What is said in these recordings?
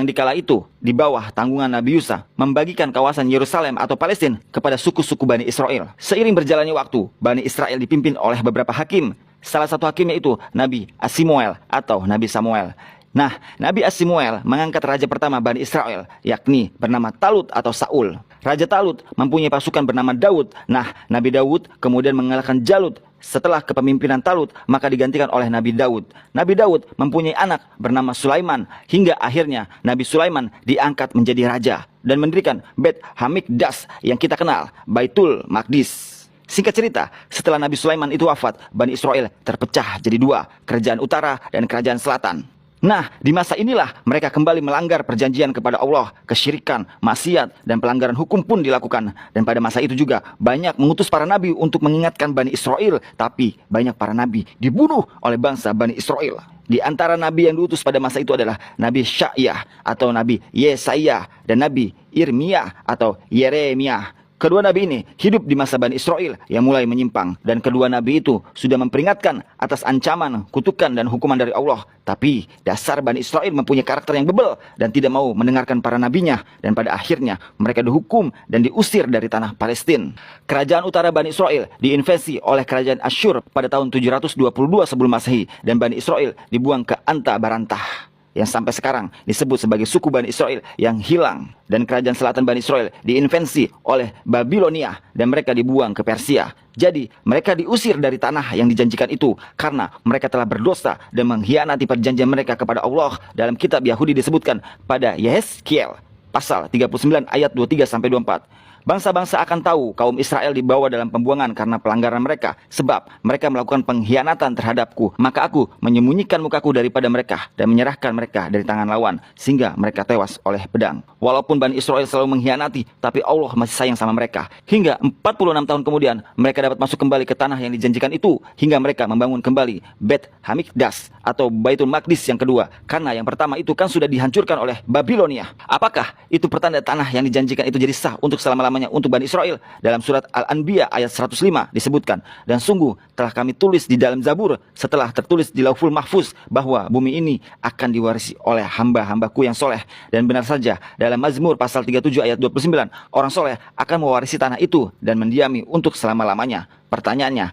yang dikala itu di bawah tanggungan Nabi Musa membagikan kawasan Yerusalem atau Palestina kepada suku-suku Bani Israel. Seiring berjalannya waktu, Bani Israel dipimpin oleh beberapa hakim. Salah satu hakimnya itu Nabi Asimuel atau Nabi Samuel. Nah, Nabi Asimuel mengangkat raja pertama Bani Israel, yakni bernama Talut atau Saul. Raja Talut mempunyai pasukan bernama Daud. Nah, Nabi Daud kemudian mengalahkan Jalut. Setelah kepemimpinan Talut, maka digantikan oleh Nabi Daud. Nabi Daud mempunyai anak bernama Sulaiman, hingga akhirnya Nabi Sulaiman diangkat menjadi raja dan mendirikan Bet Hamikdas yang kita kenal, Baitul Maqdis. Singkat cerita, setelah Nabi Sulaiman itu wafat, Bani Israel terpecah jadi dua, kerajaan utara dan kerajaan selatan. Nah, di masa inilah mereka kembali melanggar perjanjian kepada Allah, kesyirikan, maksiat, dan pelanggaran hukum pun dilakukan. Dan pada masa itu juga banyak mengutus para nabi untuk mengingatkan Bani Israel, tapi banyak para nabi dibunuh oleh bangsa Bani Israel. Di antara nabi yang diutus pada masa itu adalah Nabi Sya'yah atau Nabi Yesaya dan Nabi Irmiyah atau Yeremia. Kedua nabi ini hidup di masa Bani Israel yang mulai menyimpang, dan kedua nabi itu sudah memperingatkan atas ancaman, kutukan, dan hukuman dari Allah. Tapi dasar Bani Israel mempunyai karakter yang bebel dan tidak mau mendengarkan para nabinya, dan pada akhirnya mereka dihukum dan diusir dari tanah Palestina. Kerajaan utara Bani Israel diinvasi oleh kerajaan Asyur pada tahun 722 sebelum Masehi, dan Bani Israel dibuang ke Anta Barantah yang sampai sekarang disebut sebagai suku Bani Israel yang hilang. Dan kerajaan selatan Bani Israel diinvasi oleh Babilonia dan mereka dibuang ke Persia. Jadi mereka diusir dari tanah yang dijanjikan itu karena mereka telah berdosa dan mengkhianati perjanjian mereka kepada Allah. Dalam kitab Yahudi disebutkan pada Yehezkiel pasal 39 ayat 23-24. Bangsa-bangsa akan tahu kaum Israel dibawa dalam pembuangan karena pelanggaran mereka, sebab mereka melakukan pengkhianatan terhadapku. Maka aku menyembunyikan mukaku daripada mereka dan menyerahkan mereka dari tangan lawan, sehingga mereka tewas oleh pedang. Walaupun Bani Israel selalu mengkhianati, tapi Allah masih sayang sama mereka. Hingga 46 tahun kemudian, mereka dapat masuk kembali ke tanah yang dijanjikan itu, hingga mereka membangun kembali Bet Hamikdas atau Baitul Maqdis yang kedua, karena yang pertama itu kan sudah dihancurkan oleh Babilonia. Apakah itu pertanda tanah yang dijanjikan itu jadi sah untuk selama-lamanya untuk Bani Israel? Dalam surat Al-Anbiya ayat 105 disebutkan, dan sungguh telah kami tulis di dalam Zabur setelah tertulis di Lauhul Mahfuz bahwa bumi ini akan diwarisi oleh hamba-hambaku yang soleh. Dan benar saja dalam Mazmur pasal 37 ayat 29, orang soleh akan mewarisi tanah itu dan mendiami untuk selama-lamanya. Pertanyaannya,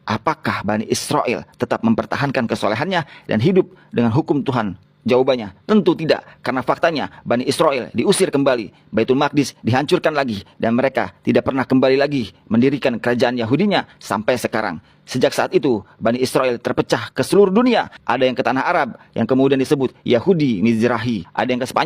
apakah Bani Israel tetap mempertahankan kesolehannya dan hidup dengan hukum Tuhan? Jawabannya, tentu tidak, karena faktanya Bani Israel diusir kembali, Baitul Maqdis dihancurkan lagi, dan mereka tidak pernah kembali lagi mendirikan kerajaan Yahudinya sampai sekarang. Sejak saat itu, Bani Israel terpecah ke seluruh dunia. Ada yang ke tanah Arab, yang kemudian disebut Yahudi Mizrahi, ada yang ke Spanyol,